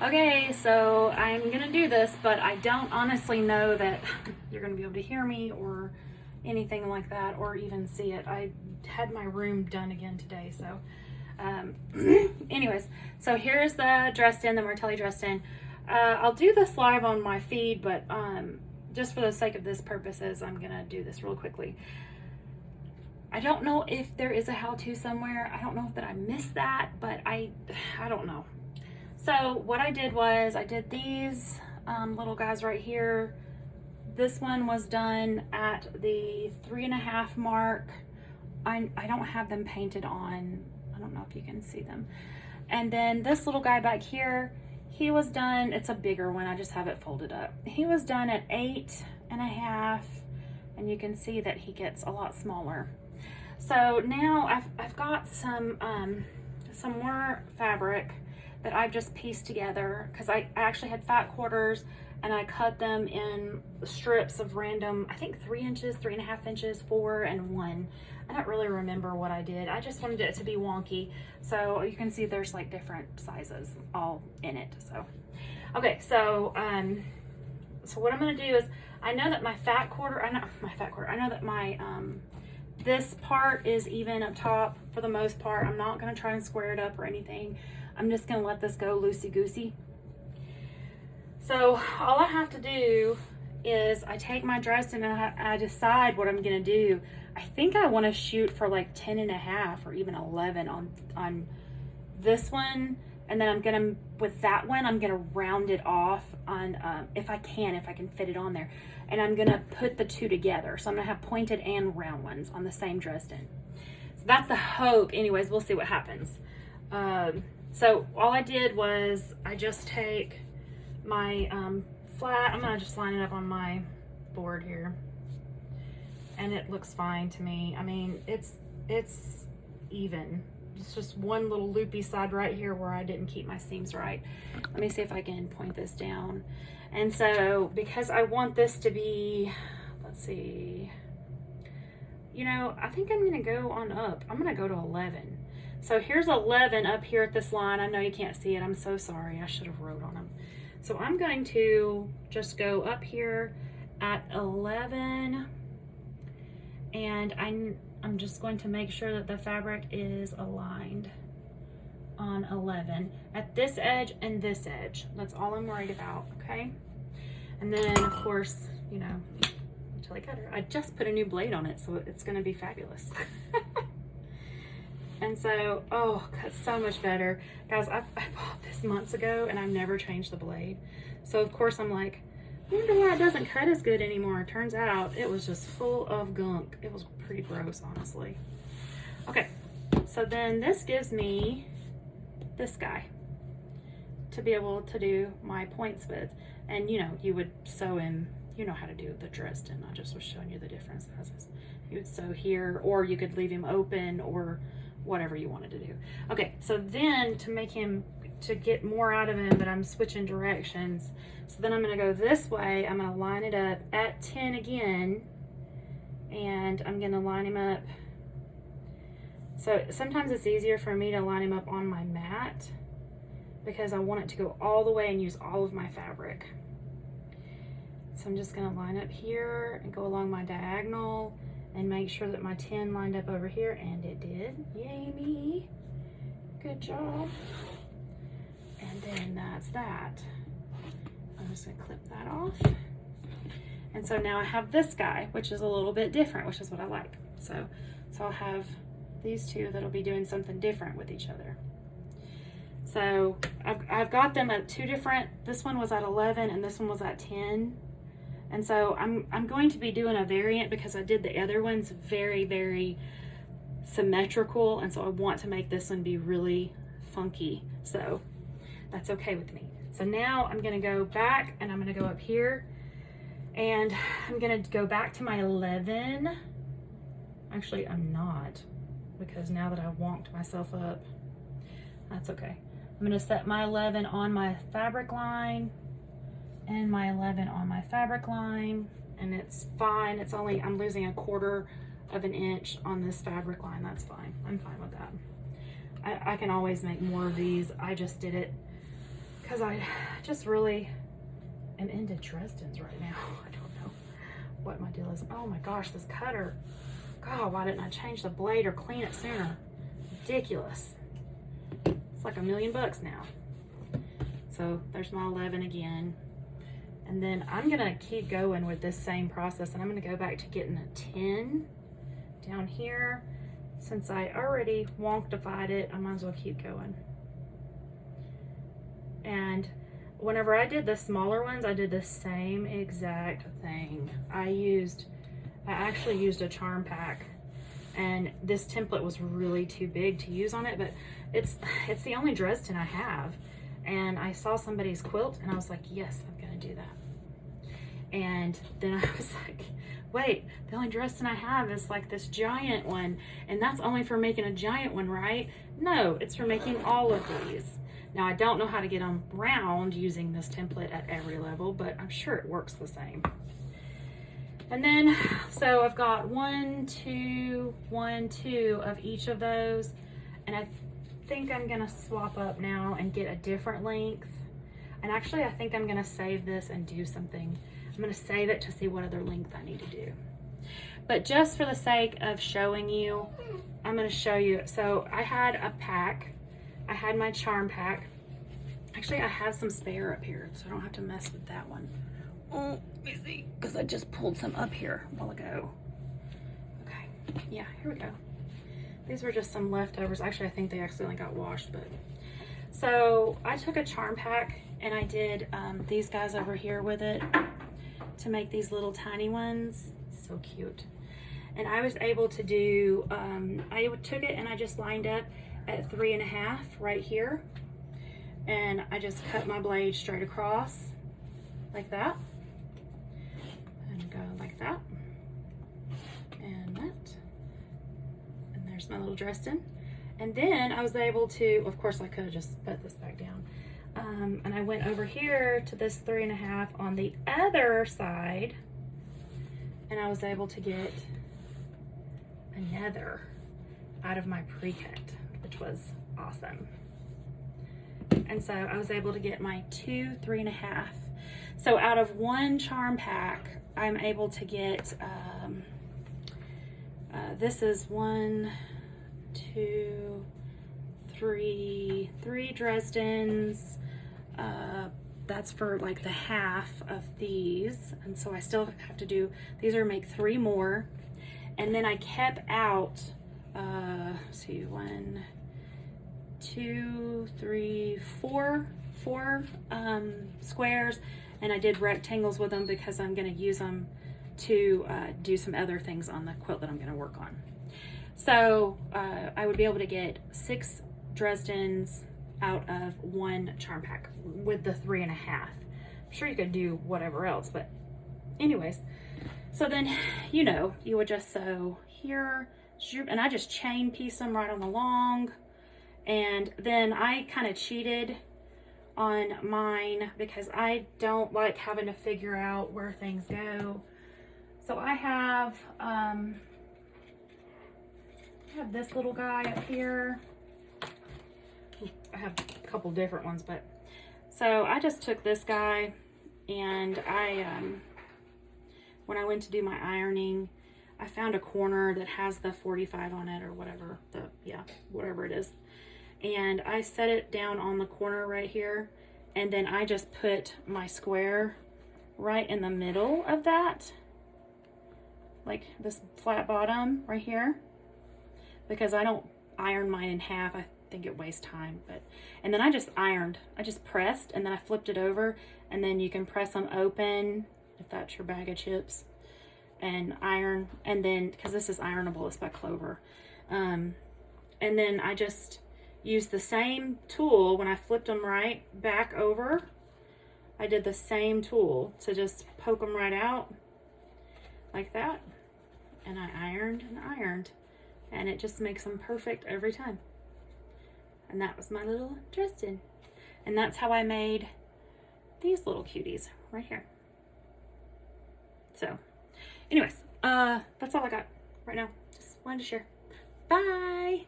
Okay, so I'm gonna do this, but I don't honestly know that you're gonna be able to hear me or anything like that, or even see it. I had my room done again today, so anyways, so here's the Dresden, the Martelli Dresden. I'll do this live on my feed, but just for the sake of this purposes, I'm gonna do this real quickly. I don't know if there is a how-to somewhere. I don't know if that I missed that, but I don't know. So what I did was I did these little guys right here. This one was done at the 3.5 mark. I don't have them painted on. I don't know if you can see them. And then this little guy back here, he was done, it's a bigger one, I just have it folded up. He was done at 8.5, and you can see that he gets a lot smaller. So now I've got some more fabric that I've just pieced together, because I actually had fat quarters and I cut them in strips of random, I think 3 inches, 3.5 inches, 4 and 1. I don't really remember what I did. I just wanted it to be wonky. So you can see there's like different sizes all in it. So, okay, so what I'm gonna do is, I know that my fat quarter, I know that my, this part is even up top for the most part. I'm not gonna try and square it up or anything. I'm just gonna let this go loosey-goosey. So all I have to do is I take my Dresden and I decide what I'm gonna do. I think I wanna shoot for like 10.5 or even 11 on this one. And then I'm gonna, with that one, I'm gonna round it off on, if I can fit it on there. And I'm gonna put the two together. So I'm gonna have pointed and round ones on the same Dresden. So that's the hope. Anyways, we'll see what happens. So all I did was I just take my flat, I'm gonna just line it up on my board here. And it looks fine to me. I mean, it's even. It's just one little loopy side right here where I didn't keep my seams right. Let me see if I can point this down. And so, because I want this to be, let's see, you know, I think I'm gonna go on up. I'm gonna go to 11. So here's 11 up here at this line. I know you can't see it. I'm so sorry. I should have wrote on them. So I'm going to just go up here at 11, and I'm just going to make sure that the fabric is aligned on 11 at this edge and this edge. That's all I'm worried about, okay? And then of course, you know, until I cut her, I just put a new blade on it, so it's gonna be fabulous. And so, oh, that's so much better. Guys, I bought this months ago and I've never changed the blade. So of course I'm like, I wonder why it doesn't cut as good anymore. Turns out it was just full of gunk. It was pretty gross, honestly. Okay, so then this gives me this guy to be able to do my points with. And you know, you would sew in, you know how to do the Dresden. I just was showing you the different sizes. You would sew here, or you could leave him open, or whatever you wanted to do. Okay, so then to make him, to get more out of him, but I'm switching directions. So then I'm gonna go this way. I'm gonna line it up at 10 again, and I'm gonna line him up. So sometimes it's easier for me to line him up on my mat because I want it to go all the way and use all of my fabric. So I'm just gonna line up here and go along my diagonal and make sure that my 10 lined up over here, and it did. Yay me. Good job. And then that's that. I'm just gonna clip that off. And so now I have this guy, which is a little bit different, which is what I like. So I'll have these two that'll be doing something different with each other. So I've got them at two different, this one was at 11 and this one was at 10. And so I'm going to be doing a variant because I did the other ones very, very symmetrical. And so I want to make this one be really funky. So that's okay with me. So now I'm gonna go back and I'm gonna go up here and I'm gonna go back to my 11. Actually, I'm not, because now that I've wonked myself up, that's okay. I'm gonna set my 11 on my fabric line and my 11 on my fabric line, and it's fine. It's only, I'm losing 1/4 of an inch on this fabric line. That's fine. I'm fine with that. I can always make more of these. I just did it because I just really am into Dresden's right now. I don't know what my deal is. Oh my gosh, this cutter. God, why didn't I change the blade or clean it sooner? Ridiculous. It's like $1 million now. So there's my 11 again. And then I'm gonna keep going with this same process, and I'm gonna go back to getting a 10 down here. Since I already wonkified it, I might as well keep going. And whenever I did the smaller ones, I did the same exact thing. I actually used a charm pack, and this template was really too big to use on it, but it's the only Dresden I have. And I saw somebody's quilt and I was like, yes, I'm gonna do that. And then I was like, wait, the only Dresden I have is like this giant one, and that's only for making a giant one, right? No, it's for making all of these. Now, I don't know how to get them round using this template at every level, but I'm sure it works the same. And then, so I've got 1, 2, 1, 2 of each of those, and I think I'm gonna swap up now and get a different length. And actually, I think I'm gonna save this and do something. I'm gonna save it to see what other length I need to do. But just for the sake of showing you, I'm gonna show you. So I had a pack. I had my charm pack. Actually, I have some spare up here, so I don't have to mess with that one. Oh, let me see, because I just pulled some up here a while ago. Okay, yeah, here we go. These were just some leftovers. Actually, I think they accidentally got washed, but. So I took a charm pack and I did these guys over here with it to make these little tiny ones. It's so cute. And I was able to do, I took it and I just lined up at 3.5 right here. And I just cut my blade straight across like that. And go like that. And that. And there's my little Dresden. And then I was able to, of course I could have just put this back down. And I went over here to this 3.5 on the other side. And I was able to get another out of my pre-cut, which was awesome. And so I was able to get my 2 3.5. So out of one charm pack, I'm able to get, this is 1, 2, 3 Dresdens. That's for like the half of these. And so I still have to do, these are make 3 more. And then I kept out, let's see, 1, 2, 3, 4 squares, and I did rectangles with them because I'm going to use them to do some other things on the quilt that I'm going to work on. So I would be able to get 6 Dresdens out of one charm pack with the 3.5. I'm sure you could do whatever else, but anyways. So then, you know, you would just sew here, and I just chain piece them right on the long. And then I kind of cheated on mine because I don't like having to figure out where things go. So I have this little guy up here. I have a couple different ones, but so I just took this guy, and I when I went to do my ironing, I found a corner that has the 45 on it or whatever, whatever it is. And I set it down on the corner right here, and then I just put my square right in the middle of that, like this flat bottom right here, because I don't iron mine in half. I think it wastes time, and then I just pressed, and then I flipped it over, and then you can press them open if that's your bag of chips, and iron, and then, because this is ironable, it's by Clover, and then I just used the same tool when I flipped them right back over. I did the same tool to just poke them right out like that, and I ironed and ironed, and it just makes them perfect every time. And that was my little Dresden, and that's how I made these little cuties right here. So anyways, that's all I got right now. Just wanted to share. Bye.